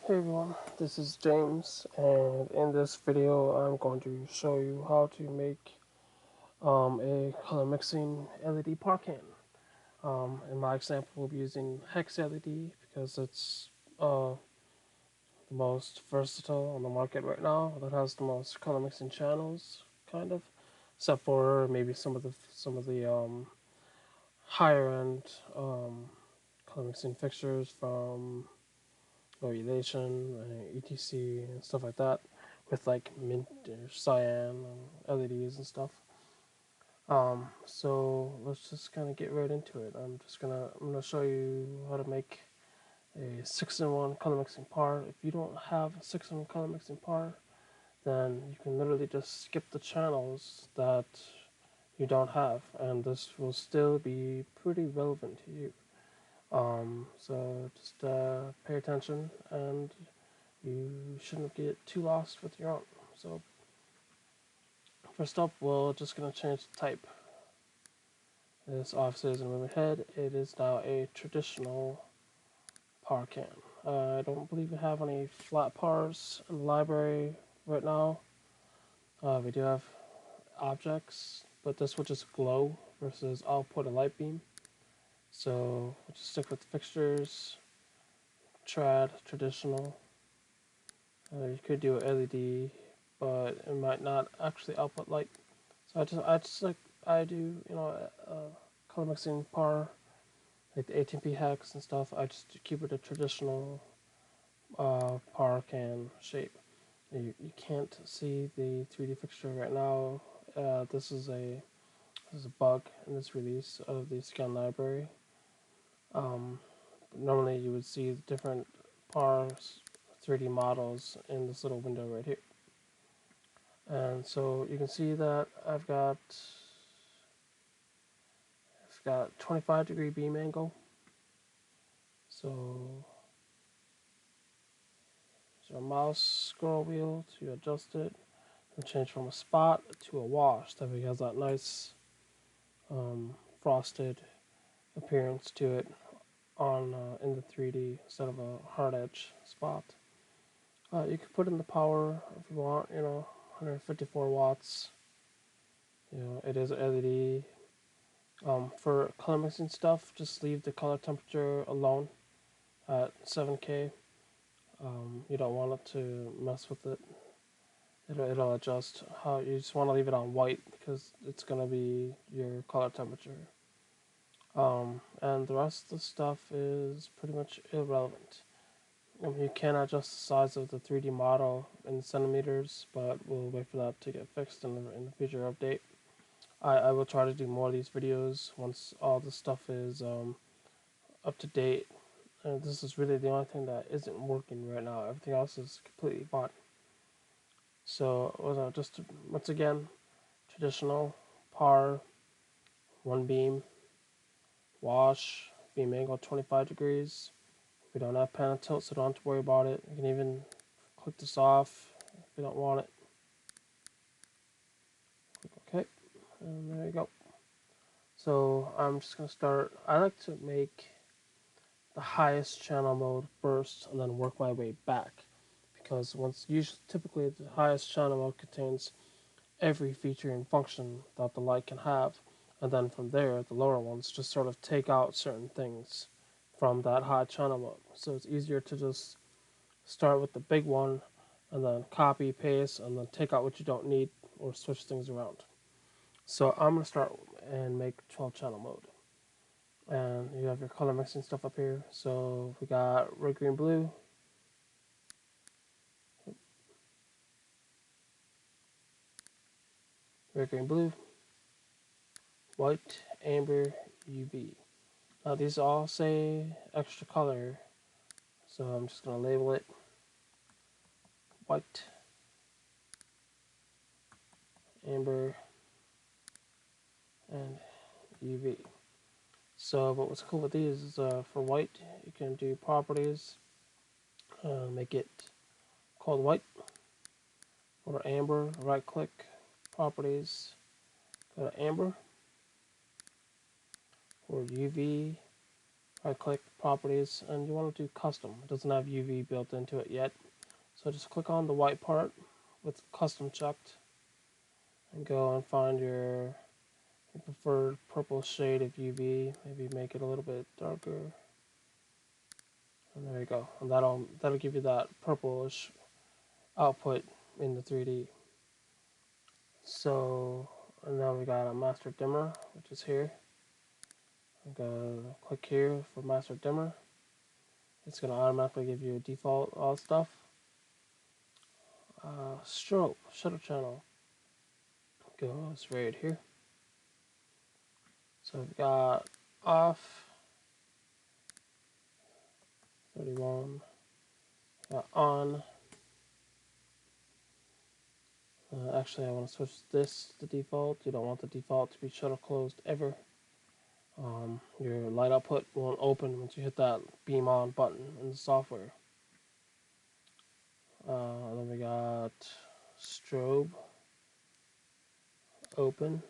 Hey everyone, this is James, and in this video I'm going to show you how to make a color mixing LED par can. In my example, we'll be using hex LED because it's the most versatile on the market right now. That has the most color mixing channels, kind of, except for maybe some of the higher end color mixing fixtures from relation, etc, and stuff like that, with like mint or cyan and LEDs and stuff. So let's just kind of get right into it. I'm gonna show you how to make a 6-in-1 color mixing par. If you don't have a 6-in-1 color mixing par, then you can literally just skip the channels that you don't have, and this will still be pretty relevant to you. So just pay attention, and you shouldn't get too lost with your own. So first up, we're just going to change the type. This obviously is a moving head. It is now a traditional par can. I don't believe we have any flat pars in the library right now. We do have objects, but this will just glow versus output a light beam. So we'll just stick with fixtures, trad, traditional. You could do a LED, but it might not actually output light. So I just like I do, color mixing par, like the 18p hex and stuff. I just keep it a traditional par can shape. You can't see the 3D fixture right now. This is a bug in this release of the scan library. Um, Normally you would see different par 3D models in this little window right here. And so you can see that I've got 25-degree beam angle. So there's a mouse scroll wheel to adjust it and change from a spot to a wash. That way it has that nice frosted appearance to it on in the 3D instead of a hard edge spot. You can put in the power if you want, 154 watts. It is LED. For color mixing stuff, just leave the color temperature alone at 7K. You don't want it to mess with it. It'll adjust. How you just want to leave it on white because it's gonna be your color temperature. And the rest of the stuff is pretty much irrelevant. You can adjust the size of the 3D model in centimeters, but we'll wait for that to get fixed in the future update. I will try to do more of these videos once all the stuff is up to date. And this is really the only thing that isn't working right now. Everything else is completely fine. So just once again, traditional par, one beam, wash, beam angle 25 degrees. We don't have pan and tilt, so don't have to worry about it. You can even click this off if you don't want it. Okay, and there you go. So I'm just gonna start. I like to make the highest channel mode first, and then work my way back, because typically the highest channel mode contains every feature and function that the light can have, and then from there the lower ones just sort of take out certain things from that high channel mode. So it's easier to just start with the big one and then copy, paste, and then take out what you don't need or switch things around. So I'm going to start and make 12 channel mode. And you have your color mixing stuff up here. So we got red, green, blue. Red, green, blue. White, amber, UV. Now these all say extra color, so I'm just going to label it white, amber, and UV. So, but what's cool with these is for white, you can do properties, make it called white, or amber, right click, properties, go to amber, or UV, right click properties, and you want to do custom. It doesn't have UV built into it yet. So just click on the white part with custom checked and go and find your preferred purple shade of UV. Maybe make it a little bit darker. And there you go. And that'll give you that purplish output in the 3D. So and now we got a master dimmer, which is here. I'm gonna click here for master dimmer. It's gonna automatically give you a default all stuff. Strobe, shutter channel goes right here. So we've got off, 31, got on. Actually, I want to switch this to default. You don't want the default to be shutter closed ever. Your light output won't open once you hit that beam on button in the software. Then we got strobe, open.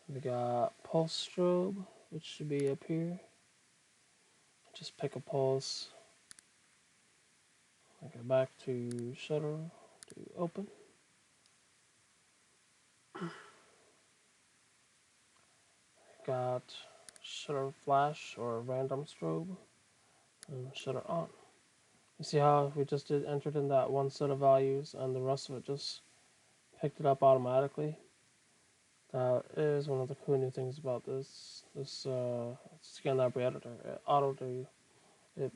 We got pulse strobe, which should be up here. Just pick a pulse. I go back to shutter, to open. Got shutter flash or random strobe, and shutter on. You see how we just entered in that one set of values and the rest of it just picked it up automatically? That is one of the cool new things about this scan library editor. It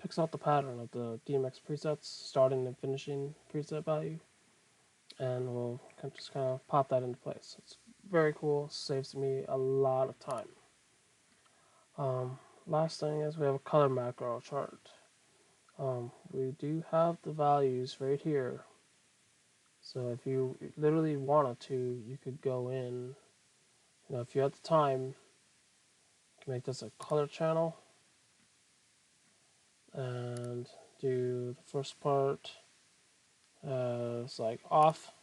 picks out the pattern of the DMX presets, starting and finishing preset value, and will just kind of pop that into place. It's very cool, saves me a lot of time. Last thing is we have a color macro chart. We do have the values right here. So if you literally wanted to, you could go in, if you had the time, you can make this a color channel and do the first part as like off,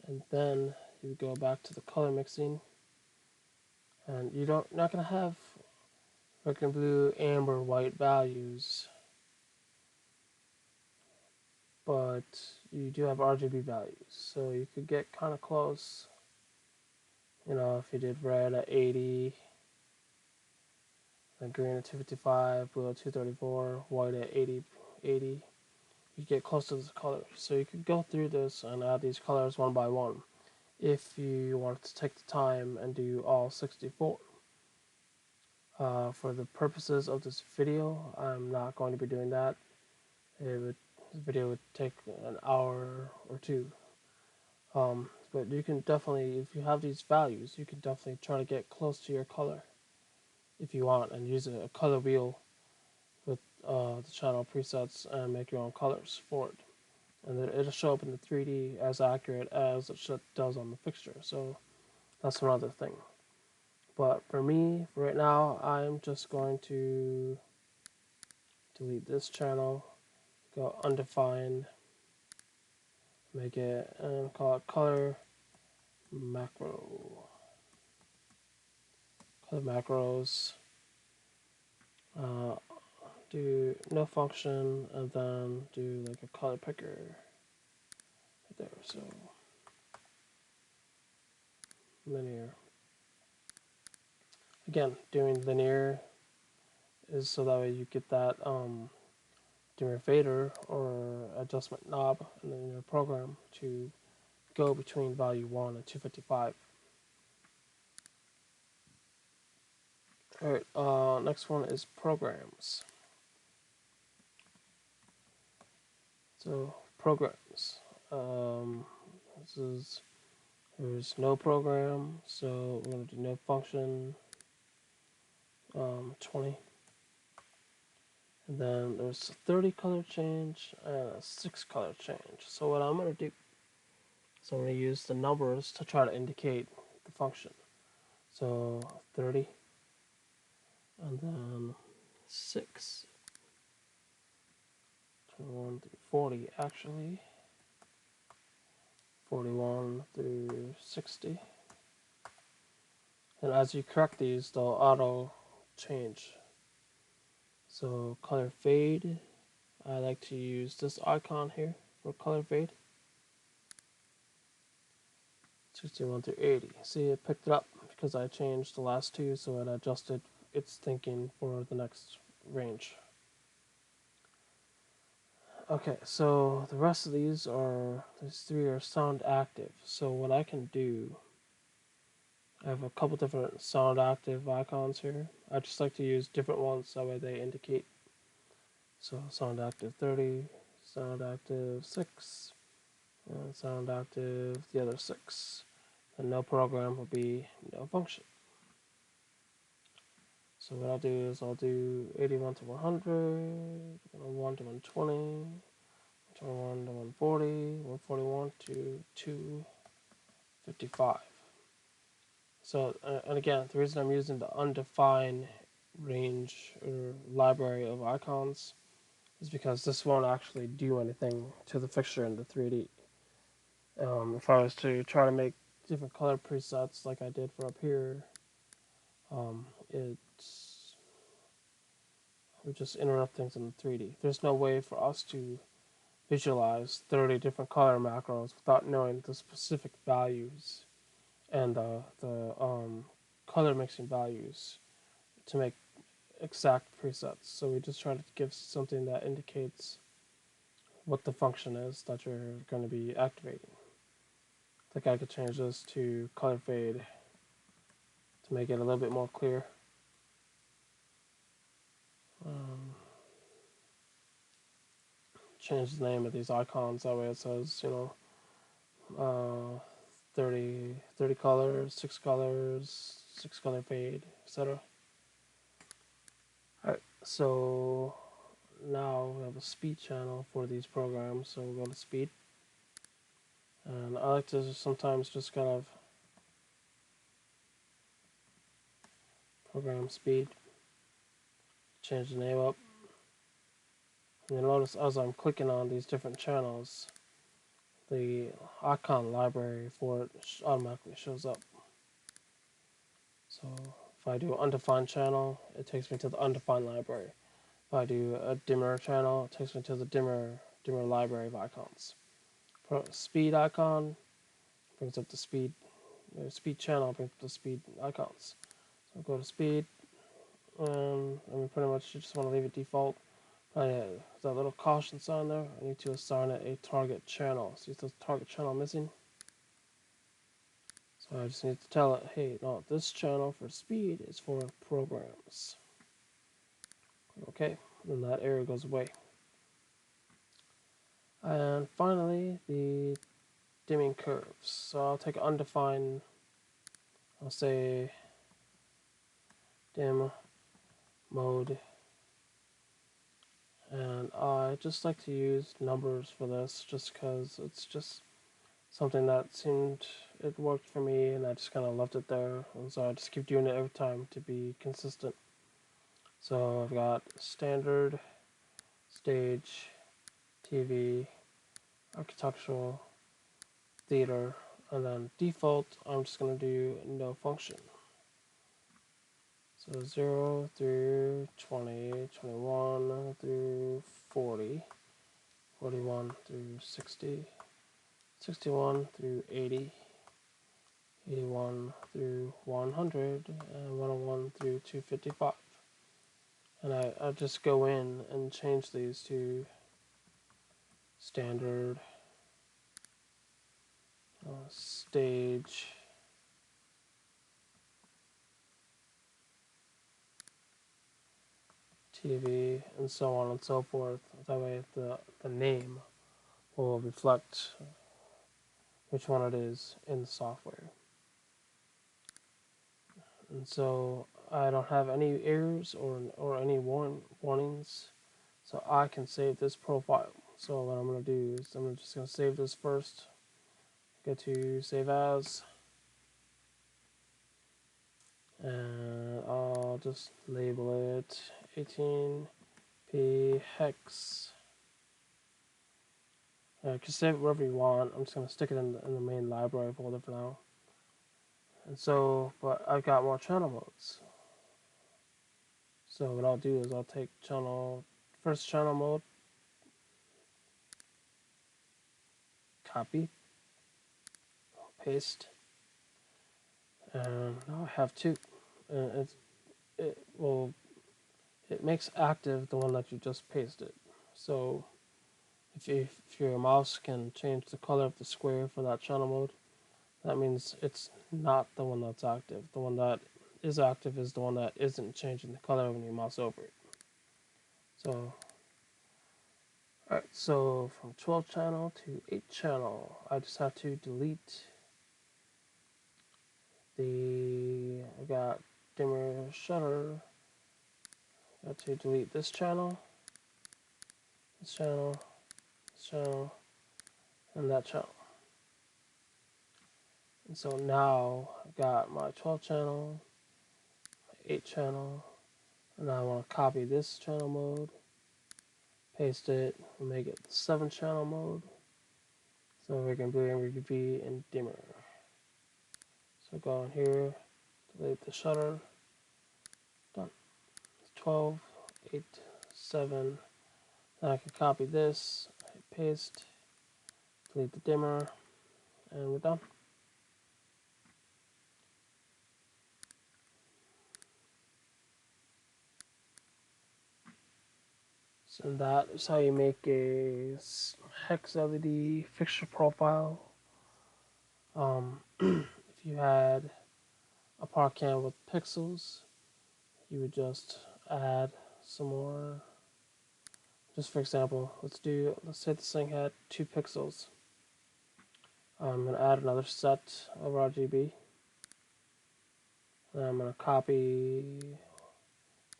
and then you go back to the color mixing, and not gonna have red and blue, amber, white values, but you do have RGB values, so you could get kind of close. If you did red at 80, then green at 255, blue at 234, white at 80, you get close to the colors. So you could go through this and add these colors one by one if you wanted to take the time and do all 64. For the purposes of this video, I'm not going to be doing that. This video would take an hour or two. But you can definitely, if you have these values, you can definitely try to get close to your color if you want, and use a color wheel with the channel presets and make your own colors for it. And then it'll show up in the 3D as accurate as it does on the fixture. So that's another thing. But for me, right now, I'm just going to delete this channel, go undefined, make it, and call it color macro. Color macros. Do no function, and then do like a color picker right there. So linear. Again, doing linear is so that way you get that dimmer fader or adjustment knob in your program to go between value 1 and 255. Alright, next one is programs. So programs. There's no program, so we're going to do no function 20. And then there's a 30 color change and a 6 color change. So what I'm going to do is I'm going to use the numbers to try to indicate the function. So 30, and then 6, 21 through 40 actually, 41 through 60, And as you correct these, they'll auto change. So color fade, I like to use this icon here for color fade. 61 through 80. See, it picked it up because I changed the last two, so it adjusted its thinking for the next range. Okay, so the rest of these three are sound active. So what I can do, I have a couple different sound active icons here. I just like to use different ones so that way they indicate. So sound active 30, sound active 6, and sound active the other 6. And no program will be no function. So what I'll do is I'll do 81 to 100, 101 to 120, 121 to 140, 141 to 255. So, and again, the reason I'm using the undefined range or library of icons is because this won't actually do anything to the fixture in the 3D. If I was to try to make different color presets like I did for up here, it would just interrupt things in the 3D. There's no way for us to visualize 30 different color macros without knowing the specific values and the color mixing values to make exact presets. So we just try to give something that indicates what the function is that you're going to be activating. Like I could change this to color fade to make it a little bit more clear. Change the name of these icons, that way it says, 30 colors, 6 colors, 6 color fade, etc. Alright, so now we have a speed channel for these programs, so we'll go to speed. And I like to sometimes just kind of program speed, change the name up. And you'll notice as I'm clicking on these different channels, the icon library for it automatically shows up. So if I do an undefined channel, it takes me to the undefined library. If I do a dimmer channel, it takes me to the dimmer library of icons. Speed icon brings up the speed channel brings up the speed icons. So I'll go to speed, and we pretty much just want to leave it default. That little caution sign there, I need to assign it a target channel. See the target channel missing? So I just need to tell it, hey, no, this channel for speed is for programs. Okay, then that error goes away. And finally, the dimming curves. So I'll take undefined, I'll say dim mode, and I just like to use numbers for this just because it's just something that seemed it worked for me, and I just kind of left it there, and so I just keep doing it every time to be consistent. So I've got standard, stage, TV, architectural, theater, and then default I'm just going to do no function. So 0 through 20, 21 through 40, 41 through 60, 61 through 80, 81 through 100, and 101 through 255. And I just go in and change these to standard, stage, TV, and so on and so forth. That way the name will reflect which one it is in the software. And so I don't have any errors or any warnings, so I can save this profile. So what I'm going to do is I'm just going to save this first. Go to save as, and I'll just label it 18p hex. You can save it wherever you want. I'm just going to stick it in the main library folder for now. And so, but I've got more channel modes. So what I'll do is I'll take first channel mode, copy, paste, and now I have two. And it will it makes active the one that you just pasted. So if your mouse can change the color of the square for that channel mode, that means it's not the one that's active. The one that is active is the one that isn't changing the color when you mouse over it. So, alright, so from 12 channel to 8 channel, I just have to delete I got dimmer shutter, I got to delete this channel, this channel, this channel, and that channel. And so now I've got my 12 channel, my 8 channel, and now I want to copy this channel mode, paste it, and make it the 7 channel mode. So we can bring RGB and dimmer. So go in here, delete the shutter, done. 12, 8, 7. Then I can copy this, paste, delete the dimmer, and we're done. So that is how you make a hex LED fixture profile. If you had a par cam with pixels, you would just add some more. Just for example, let's say this thing had 2 pixels. I'm going to add another set of RGB. And I'm going to copy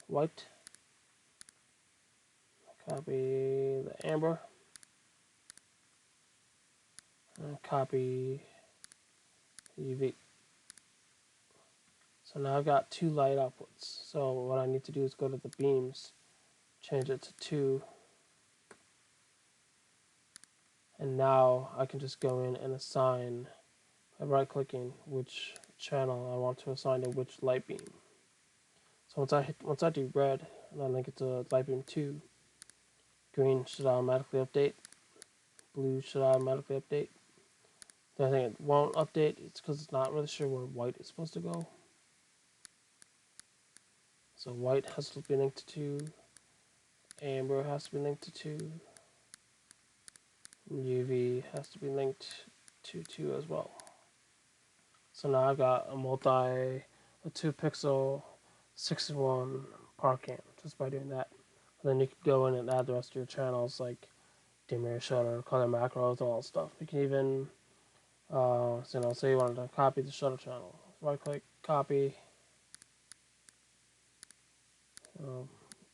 white, copy the amber, and copy UV. So now I've got 2 light outputs. So what I need to do is go to the beams, change it to 2, and now I can just go in and assign by right clicking which channel I want to assign to which light beam. So once I do red and I link it to light beam 2, green should automatically update, blue should automatically update. The only thing it won't update is because it's not really sure where white is supposed to go. So white has to be linked to 2, amber has to be linked to 2, and UV has to be linked to 2 as well. So now I've got a 2 pixel 6:1 par cam just by doing that. And then you can go in and add the rest of your channels like dimmer, shutter, color macros, and all that stuff. You can even, say you wanted to copy the shutter channel. Right click, copy,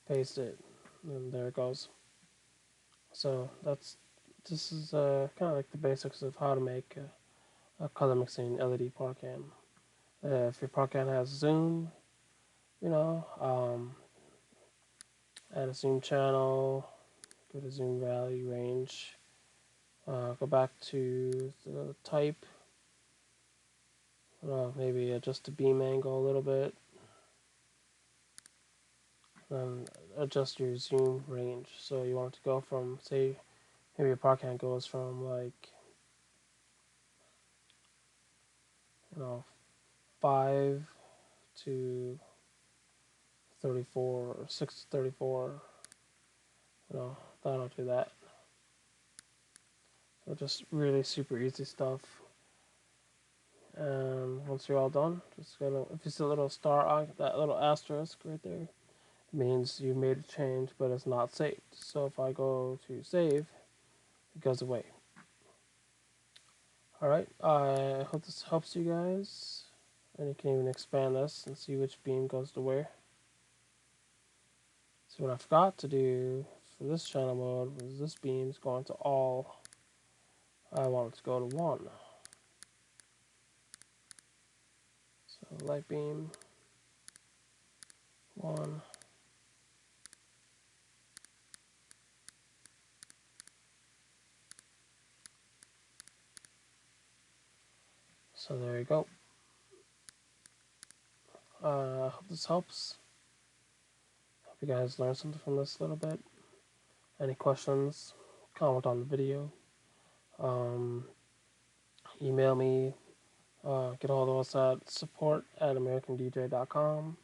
paste it, and there it goes. So this is kind of like the basics of how to make a color mixing LED par cam. If your par cam has zoom, add a zoom channel, go to zoom value range, go back to the type, maybe adjust the beam angle a little bit, then adjust your zoom range. So you want it to go from, say, maybe your par cam goes from like, 5 to 34 or 6 to 34. That'll do that. So just really super easy stuff. And once you're all done, if you see a little star, that little asterisk right there, it means you made a change, but it's not saved. So if I go to save, it goes away. Alright, I hope this helps you guys. And you can even expand this and see which beam goes to where. So what I forgot to do for this channel mode was this beam's going to all. I want it to go to 1. So light beam 1. So there you go. this helps. Hope you guys learned something from this a little bit. Any questions, comment on the video. Um, Email me, get a hold of us at support@americandj.com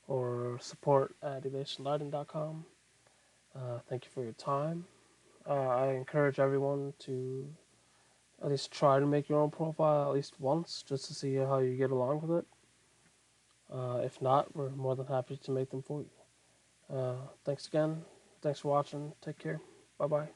or support@evasionlighting.com. Thank you for your time. I encourage everyone to at least try to make your own profile at least once just to see how you get along with it. If not, we're more than happy to make them for you. Thanks again. Thanks for watching. Take care. Bye bye.